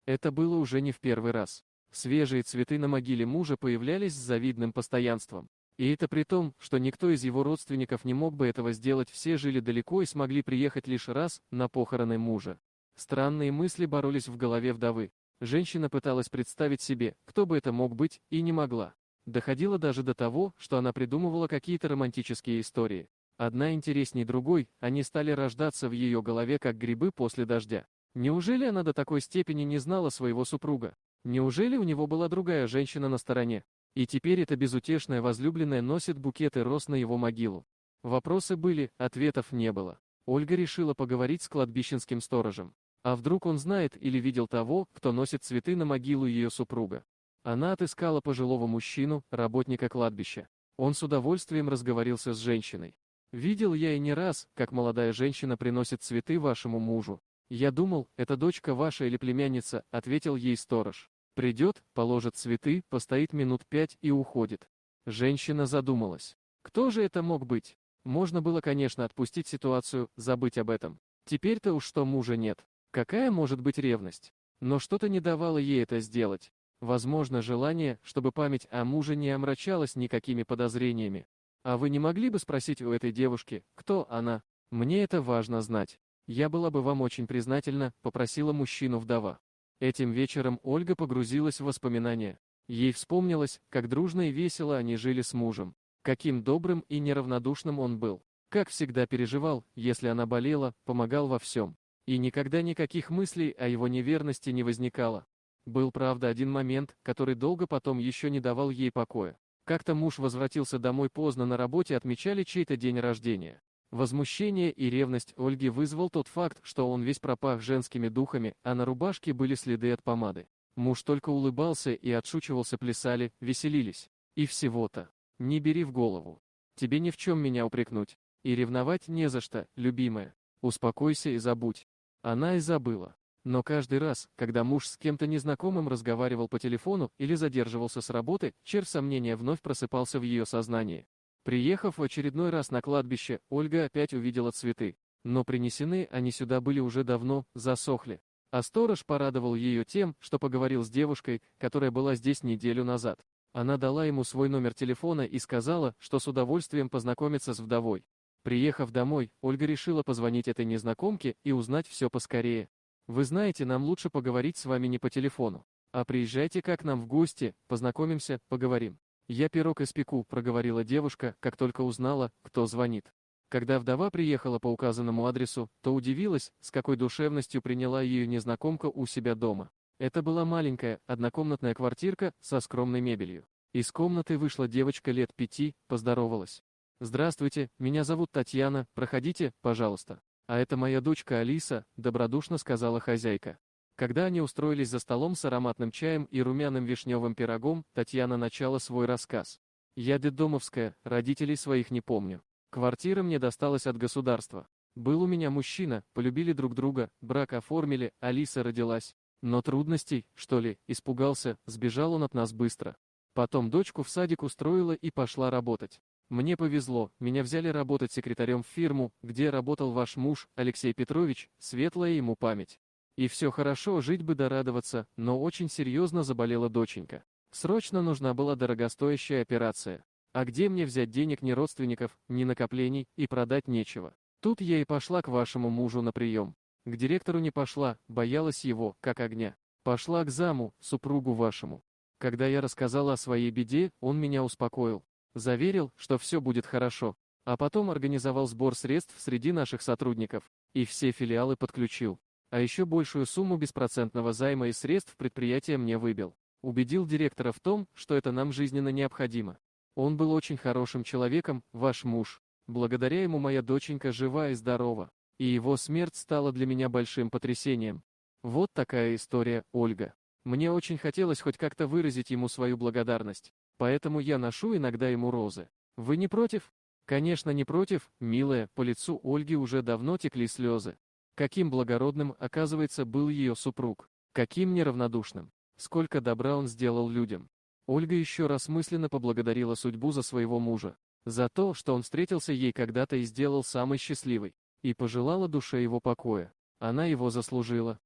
Это было уже не в первый раз. Свежие цветы на могиле мужа появлялись с завидным постоянством. И это при том, что никто из его родственников не мог бы этого сделать, все жили далеко и смогли приехать лишь раз на похороны мужа. Странные мысли боролись в голове вдовы. Женщина пыталась представить себе, кто бы это мог быть, и не могла. Доходило даже до того, что она придумывала какие-то романтические истории. Одна интересней другой, они стали рождаться в ее голове, как грибы после дождя. Неужели она до такой степени не знала своего супруга? Неужели у него была другая женщина на стороне? И теперь эта безутешная возлюбленная носит букеты роз на его могилу. Вопросы были, ответов не было. Ольга решила поговорить с кладбищенским сторожем. А вдруг он знает или видел того, кто носит цветы на могилу ее супруга? Она отыскала пожилого мужчину, работника кладбища. Он с удовольствием разговорился с женщиной. «Видел я и не раз, как молодая женщина приносит цветы вашему мужу. Я думал, это дочка ваша или племянница», — ответил ей сторож. «Придет, положит цветы, постоит минут 5 и уходит». Женщина задумалась. Кто же это мог быть? Можно было, конечно, отпустить ситуацию, забыть об этом. Теперь-то уж что мужа нет. Какая может быть ревность? Но что-то не давало ей это сделать. Возможно, желание, чтобы память о муже не омрачалась никакими подозрениями. «А вы не могли бы спросить у этой девушки, кто она? Мне это важно знать. Я была бы вам очень признательна», — попросила мужчину вдова. Этим вечером Ольга погрузилась в воспоминания. Ей вспомнилось, как дружно и весело они жили с мужем. Каким добрым и неравнодушным он был. Как всегда переживал, если она болела, помогал во всем. И никогда никаких мыслей о его неверности не возникало. Был, правда, один момент, который долго потом еще не давал ей покоя. Как-то муж возвратился домой поздно, на работе отмечали чей-то день рождения. Возмущение и ревность Ольги вызвал тот факт, что он весь пропах женскими духами, а на рубашке были следы от помады. Муж только улыбался и отшучивался, плясали, веселились. И всего-то. Не бери в голову. Тебе ни в чем меня упрекнуть. И ревновать не за что, любимая. Успокойся и забудь. Она и забыла. Но каждый раз, когда муж с кем-то незнакомым разговаривал по телефону или задерживался с работы, червь сомнения вновь просыпался в ее сознании. Приехав в очередной раз на кладбище, Ольга опять увидела цветы. Но принесены они сюда были уже давно, засохли. А сторож порадовал ее тем, что поговорил с девушкой, которая была здесь неделю назад. Она дала ему свой номер телефона и сказала, что с удовольствием познакомится с вдовой. Приехав домой, Ольга решила позвонить этой незнакомке и узнать все поскорее. «Вы знаете, нам лучше поговорить с вами не по телефону, а приезжайте-ка к нам в гости, познакомимся, поговорим». «Я пирог испеку», — проговорила девушка, как только узнала, кто звонит. Когда вдова приехала по указанному адресу, то удивилась, с какой душевностью приняла ее незнакомка у себя дома. Это была маленькая, однокомнатная квартирка со скромной мебелью. Из комнаты вышла девочка лет 5, поздоровалась. «Здравствуйте, меня зовут Татьяна, проходите, пожалуйста. А это моя дочка Алиса», — добродушно сказала хозяйка. Когда они устроились за столом с ароматным чаем и румяным вишневым пирогом, Татьяна начала свой рассказ. «Я детдомовская, родителей своих не помню. Квартира мне досталась от государства. Был у меня мужчина, полюбили друг друга, брак оформили, Алиса родилась. Но трудностей, что ли, испугался, сбежал он от нас быстро. Потом дочку в садик устроила и пошла работать. Мне повезло, меня взяли работать секретарем в фирму, где работал ваш муж, Алексей Петрович, светлая ему память. И все хорошо, жить бы да радоваться, но очень серьезно заболела доченька. Срочно нужна была дорогостоящая операция. А где мне взять денег, ни родственников, ни накоплений, и продать нечего? Тут я и пошла к вашему мужу на прием. К директору не пошла, боялась его, как огня. Пошла к заму, супругу вашему. Когда я рассказала о своей беде, он меня успокоил. Заверил, что все будет хорошо. А потом организовал сбор средств среди наших сотрудников. И все филиалы подключил. А еще большую сумму беспроцентного займа из средств предприятия мне выбил. Убедил директора в том, что это нам жизненно необходимо. Он был очень хорошим человеком, ваш муж. Благодаря ему моя доченька жива и здорова. И его смерть стала для меня большим потрясением. Вот такая история, Ольга. Мне очень хотелось хоть как-то выразить ему свою благодарность. Поэтому я ношу иногда ему розы. Вы не против? Конечно, не против, милая, по лицу Ольги уже давно текли слезы. Каким благородным, оказывается, был ее супруг. Каким неравнодушным. Сколько добра он сделал людям. Ольга еще раз мысленно поблагодарила судьбу за своего мужа. За то, что он встретился ей когда-то и сделал самой счастливой. И пожелала душе его покоя. Она его заслужила.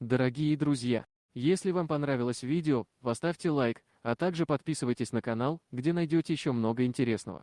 Дорогие друзья, если вам понравилось видео, поставьте лайк, а также подписывайтесь на канал, где найдете еще много интересного.